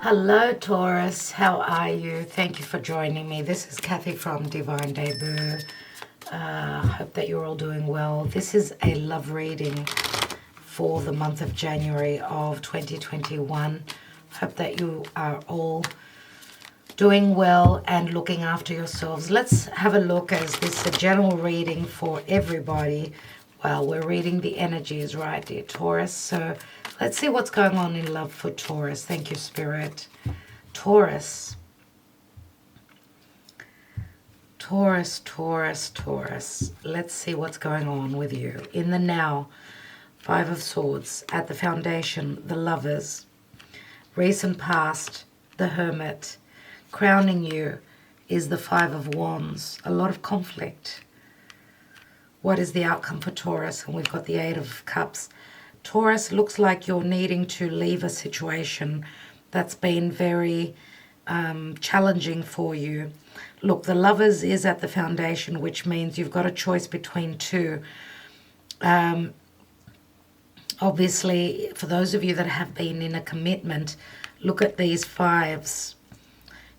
Hello, Taurus. How are you? Thank you for joining me. This is Kathy from Divine Debut. Hope that you're all doing well. This is a love reading for the month of January of 2021. Hope that you are all doing well and looking after yourselves. Let's have a look, as this is a general reading for everybody. Well, we're reading the energies, right, dear Taurus? So let's see what's going on in love for Taurus. Thank you, Spirit. Taurus. Taurus, Taurus, Taurus. Let's see what's going on with you. In the now, Five of Swords. At the foundation, the Lovers. Recent past, the Hermit. Crowning you is the Five of Wands. A lot of conflict. What is the outcome for Taurus? And we've got the Eight of Cups. Taurus, looks like you're needing to leave a situation that's been very challenging for you. Look, the Lovers is at the foundation, which means you've got a choice between two. Obviously, for those of you that have been in a commitment, look at these fives.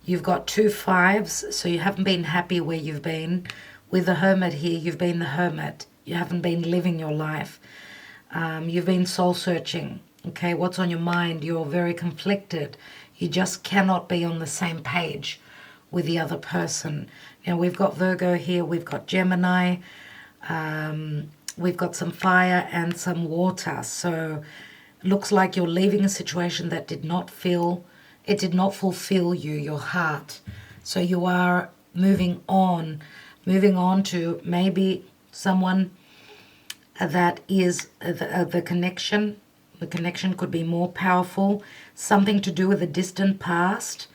You've got two fives, so you haven't been happy where you've been. With the Hermit here, you've been the Hermit. You haven't been living your life. You've been soul-searching. Okay, what's on your mind? You're very conflicted. You just cannot be on the same page with the other person. You know, we've got Virgo here. We've got Gemini. We've got some fire and some water. So it looks like you're leaving a situation that did not fulfill you, your heart. So you are moving on to maybe someone that is the connection. The connection could be more powerful, something to do with a distant past.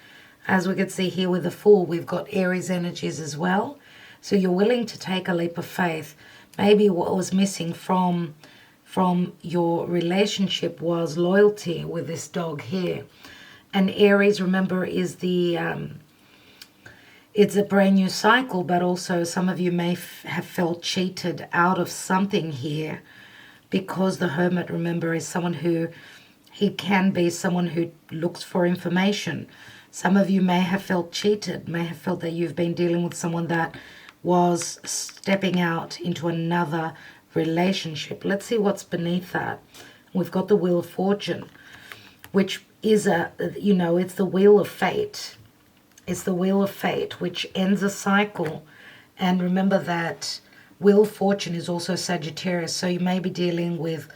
As we can see here with the Fool, we've got Aries energies as well. So you're willing to take a leap of faith. Maybe what was missing from your relationship was loyalty with this dog here. And Aries, remember, is the it's a brand new cycle, but also some of you may have felt cheated out of something here, because the Hermit, remember, is someone who, he can be someone who looks for information. Some of you may have felt cheated, may have felt that you've been dealing with someone that was stepping out into another relationship. Let's see what's beneath that. We've got the Wheel of Fortune, which is it's the Wheel of Fate. It's the Wheel of Fate, which ends a cycle. And remember that Wheel of Fortune is also Sagittarius. So you may be dealing with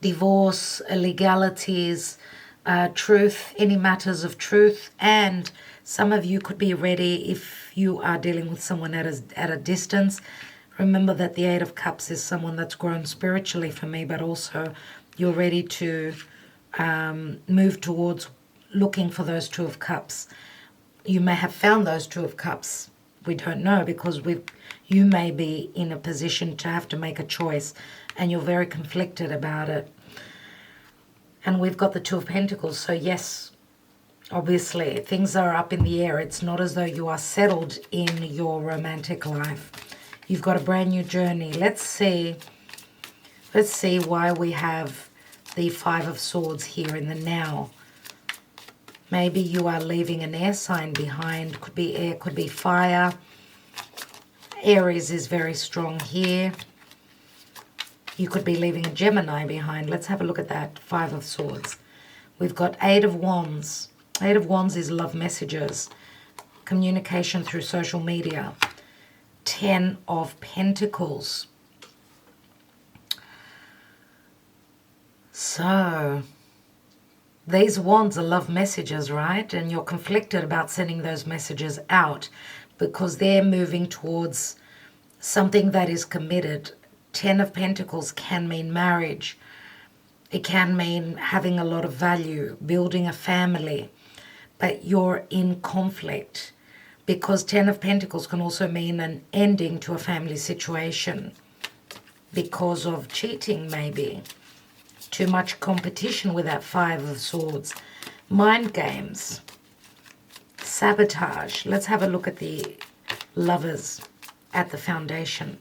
divorce, legalities, truth, any matters of truth. And some of you could be ready, if you are dealing with someone at a distance. Remember that the Eight of Cups is someone that's grown spiritually for me, but also you're ready to move towards looking for those Two of Cups. You may have found those Two of Cups. We don't know, because you may be in a position to have to make a choice and you're very conflicted about it. And we've got the Two of Pentacles. So yes, obviously things are up in the air. It's not as though you are settled in your romantic life. You've got a brand new journey. Let's see why we have the Five of Swords here in the now. Maybe you are leaving an air sign behind. Could be air, could be fire. Aries is very strong here. You could be leaving a Gemini behind. Let's have a look at that. Five of Swords. We've got Eight of Wands. Eight of Wands is love messages, communication through social media. 10 of Pentacles. So these wands are love messages, right? And you're conflicted about sending those messages out because they're moving towards something that is committed. 10 of Pentacles can mean marriage. It can mean having a lot of value, building a family. But you're in conflict, because 10 of Pentacles can also mean an ending to a family situation because of cheating, maybe. Too much competition with that Five of Swords. Mind games. Sabotage. Let's have a look at the Lovers at the foundation.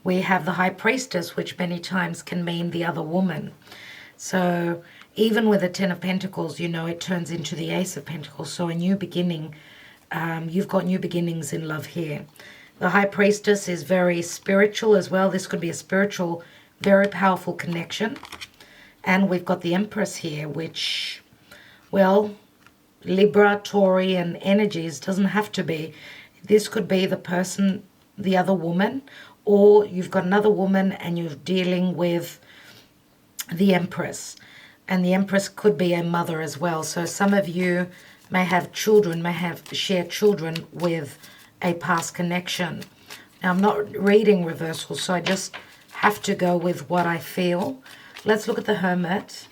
We have the High Priestess, which many times can mean the other woman. So even with the Ten of Pentacles, you know, it turns into the Ace of Pentacles. So a new beginning, you've got new beginnings in love here. The High Priestess is very spiritual as well. This could be a spiritual, very powerful connection. And we've got the Empress here, which, well, Libra, Taurian energies, doesn't have to be. This could be the person, the other woman, or you've got another woman and you're dealing with the Empress. And the Empress could be a mother as well. So some of you may have children, may have shared children with a past connection. Now, I'm not reading reversal, so I just have to go with what I feel. Let's look at the Hermit.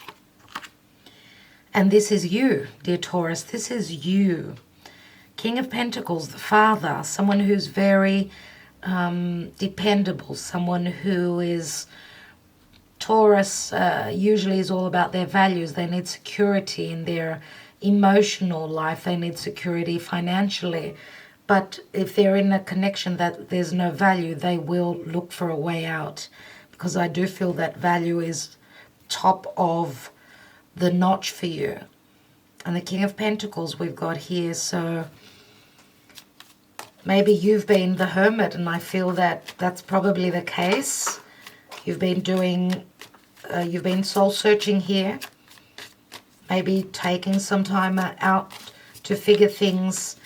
And this is you, dear Taurus. This is you. King of Pentacles, the father, someone who's very dependable, someone who is... Taurus usually is all about their values. They need security in their emotional life. They need security financially. But if they're in a connection that there's no value, they will look for a way out. Because I do feel that value is top of the notch for you. And the King of Pentacles we've got here. So maybe you've been the hermit, and I feel that that's probably the case. You've been doing, you've been soul searching here. Maybe taking some time out to figure things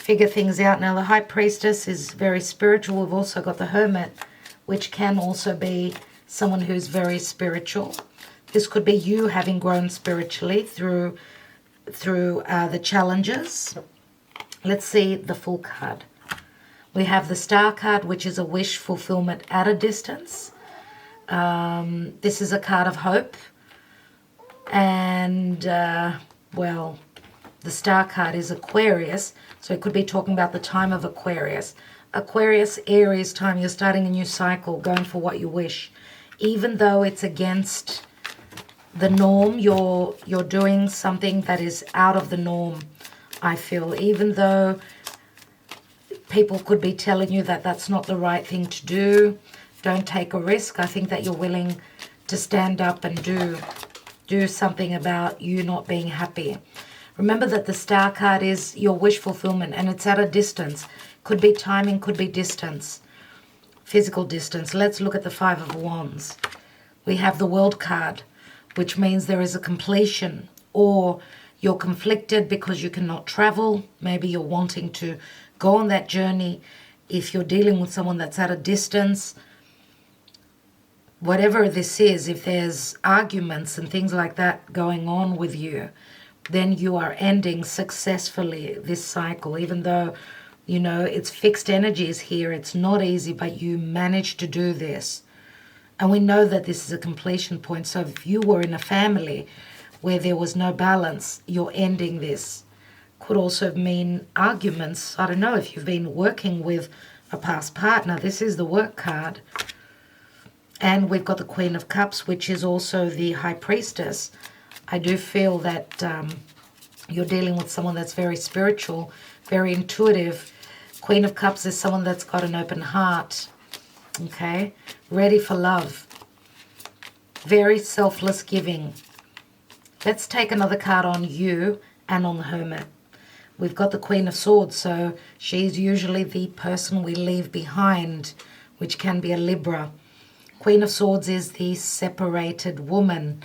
out. Now the High Priestess is very spiritual. We've also got the Hermit, which can also be someone who's very spiritual. This could be you having grown spiritually through the challenges. Let's see the full card. We have the Star card, which is a wish fulfillment at a distance. This is a card of hope. And, well, the Star card is Aquarius. So it could be talking about the time of Aquarius. Aquarius, Aries time, you're starting a new cycle, going for what you wish. Even though it's against the norm, you're doing something that is out of the norm, I feel. Even though people could be telling you that that's not the right thing to do, don't take a risk. I think that you're willing to stand up and do something about you not being happy. Remember that the Star card is your wish fulfillment, and it's at a distance. Could be timing, could be distance, physical distance. Let's look at the Five of Wands. We have the World card, which means there is a completion, or you're conflicted because you cannot travel. Maybe you're wanting to go on that journey. If you're dealing with someone that's at a distance, whatever this is, if there's arguments and things like that going on with you, then you are ending successfully this cycle. Even though, you know, it's fixed energies here, it's not easy, but you managed to do this. And we know that this is a completion point. So if you were in a family where there was no balance, you're ending this. Could also mean arguments. I don't know if you've been working with a past partner. This is the Work card. And we've got the Queen of Cups, which is also the High Priestess. I do feel that you're dealing with someone that's very spiritual, very intuitive. Queen of Cups is someone that's got an open heart, okay? Ready for love. Very selfless giving. Let's take another card on you and on the Hermit. We've got the Queen of Swords, so she's usually the person we leave behind, which can be a Libra. Queen of Swords is the separated woman.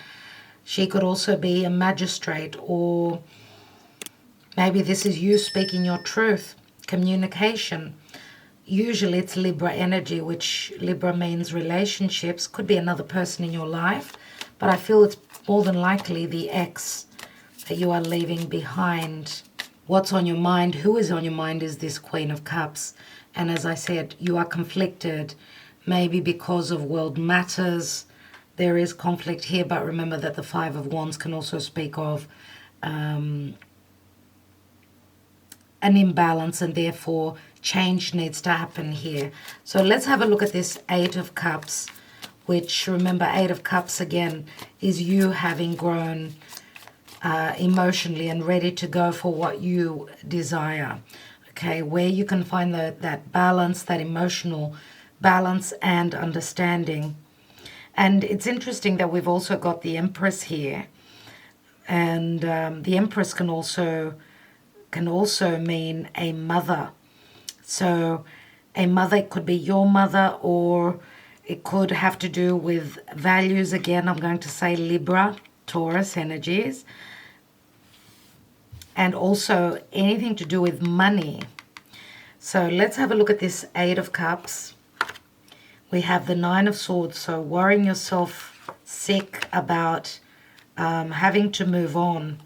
She could also be a magistrate, or maybe this is you speaking your truth. Communication. Usually it's Libra energy, which Libra means relationships. Could be another person in your life, but I feel it's more than likely the ex that you are leaving behind. What's on your mind, who is on your mind, is this Queen of Cups. And as I said, you are conflicted, maybe because of world matters. There is conflict here, but remember that the Five of Wands can also speak of an imbalance, and therefore change needs to happen here. So let's have a look at this Eight of Cups, which, remember, Eight of Cups again is you having grown emotionally and ready to go for what you desire. Okay, where you can find that balance, that emotional balance and understanding. And it's interesting that we've also got the Empress here. And the Empress can also mean a mother. So a mother, it could be your mother, or it could have to do with values. Again, I'm going to say Libra, Taurus energies. And also anything to do with money. So let's have a look at this Eight of Cups. We have the Nine of Swords, so worrying yourself sick about having to move on.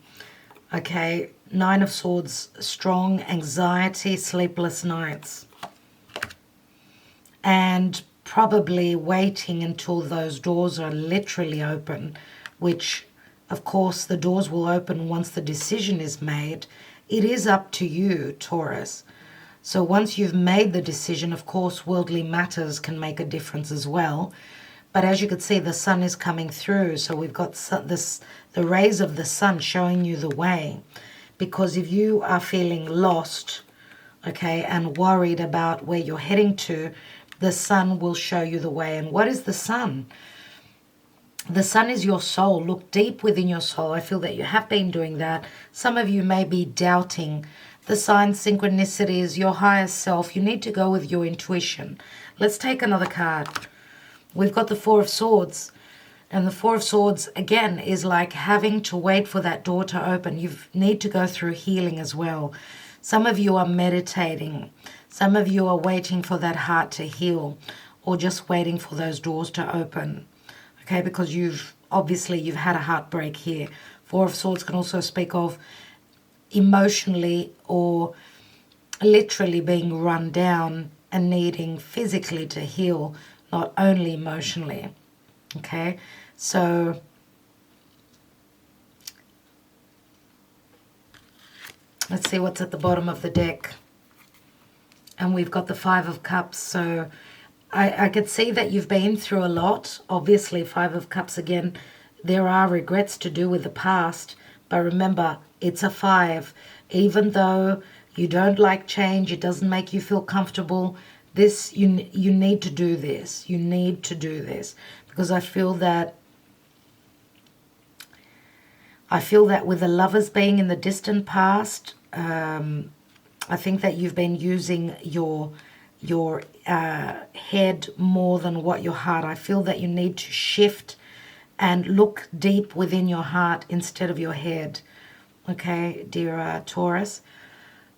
Okay, Nine of Swords, strong anxiety, sleepless nights. And probably waiting until those doors are literally open, which, of course, the doors will open once the decision is made. It is up to you, Taurus. So once you've made the decision, of course, worldly matters can make a difference as well. But as you can see, the sun is coming through. So we've got the rays of the sun showing you the way. Because if you are feeling lost, okay, and worried about where you're heading to, the sun will show you the way. And what is the sun? The sun is your soul. Look deep within your soul. I feel that you have been doing that. Some of you may be doubting the signs, synchronicities, your higher self. You need to go with your intuition. Let's take another card. We've got the Four of Swords. And the Four of Swords, again, is like having to wait for that door to open. You need to go through healing as well. Some of you are meditating. Some of you are waiting for that heart to heal, or just waiting for those doors to open. Okay, because you've had a heartbreak here. Four of Swords can also speak of emotionally or literally being run down and needing physically to heal, not only emotionally. Okay, so let's see what's at the bottom of the deck. And we've got the Five of Cups. So I could see that you've been through a lot. Obviously, Five of Cups, again, there are regrets to do with the past. But remember, it's a five. Even though you don't like change, it doesn't make you feel comfortable, this you need to do this. You need to do this. Because I feel that with the Lovers being in the distant past, I think that you've been using your head more than what your heart. I feel that you need to shift and look deep within your heart instead of your head. Okay, dear Taurus.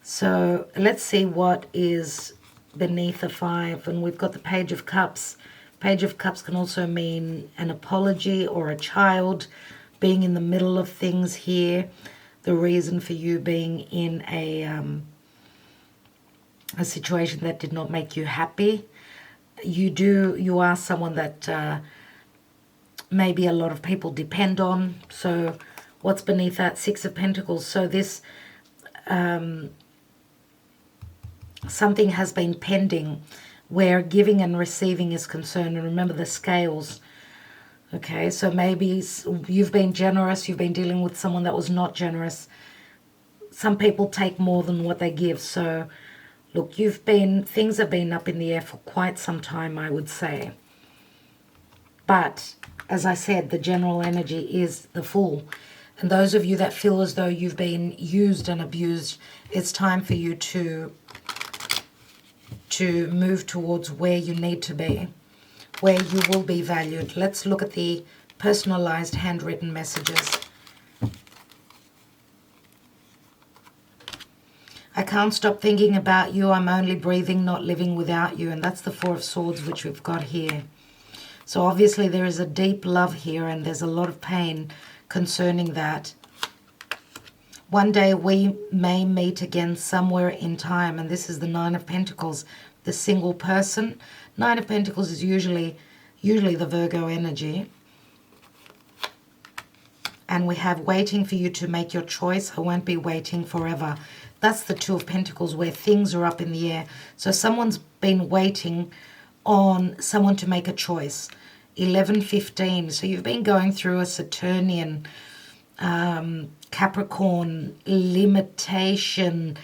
So let's see what is beneath the five. And we've got the Page of Cups. Page of Cups can also mean an apology or a child being in the middle of things here. The reason for you being in a situation that did not make you happy. You are someone that maybe a lot of people depend on. So what's beneath that? Six of Pentacles. So this something has been pending where giving and receiving is concerned. And remember the scales. Okay, so maybe you've been generous, you've been dealing with someone that was not generous. Some people take more than what they give. So look, things have been up in the air for quite some time, I would say. But as I said, the general energy is the Fool. And those of you that feel as though you've been used and abused, it's time for you to move towards where you need to be, where you will be valued. Let's look at the personalized handwritten messages. I can't stop thinking about you. I'm only breathing, not living without you. And that's the Four of Swords, which we've got here. So obviously there is a deep love here, and there's a lot of pain concerning that. One day we may meet again somewhere in time. And this is the Nine of Pentacles, the single person. Nine of Pentacles is usually the Virgo energy. And we have waiting for you to make your choice. I won't be waiting forever. That's the Two of Pentacles, where things are up in the air. So someone's been waiting on someone to make a choice. 11-15. So you've been going through a Saturnian, Capricorn, limitation,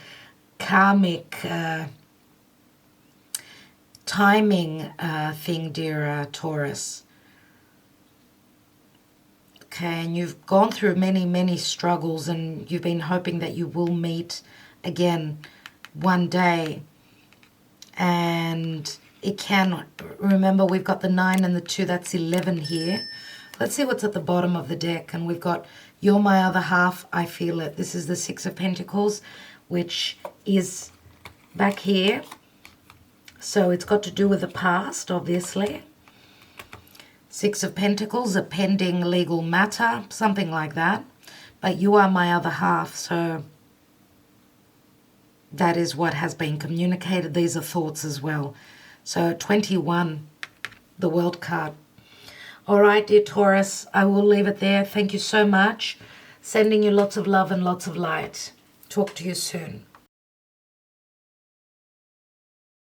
karmic, timing thing, dear Taurus. Okay, and you've gone through many, many struggles, and you've been hoping that you will meet again one day. And it cannot. Remember, we've got the 9 and the 2, that's 11 here. Let's see what's at the bottom of the deck. And we've got, you're my other half, I feel it. This is the 6 of Pentacles, which is back here. So it's got to do with the past, obviously. 6 of Pentacles, a pending legal matter, something like that. But you are my other half, so that is what has been communicated. These are thoughts as well. So 21, the World card. All right, dear Taurus, I will leave it there. Thank you so much. Sending you lots of love and lots of light. Talk to you soon.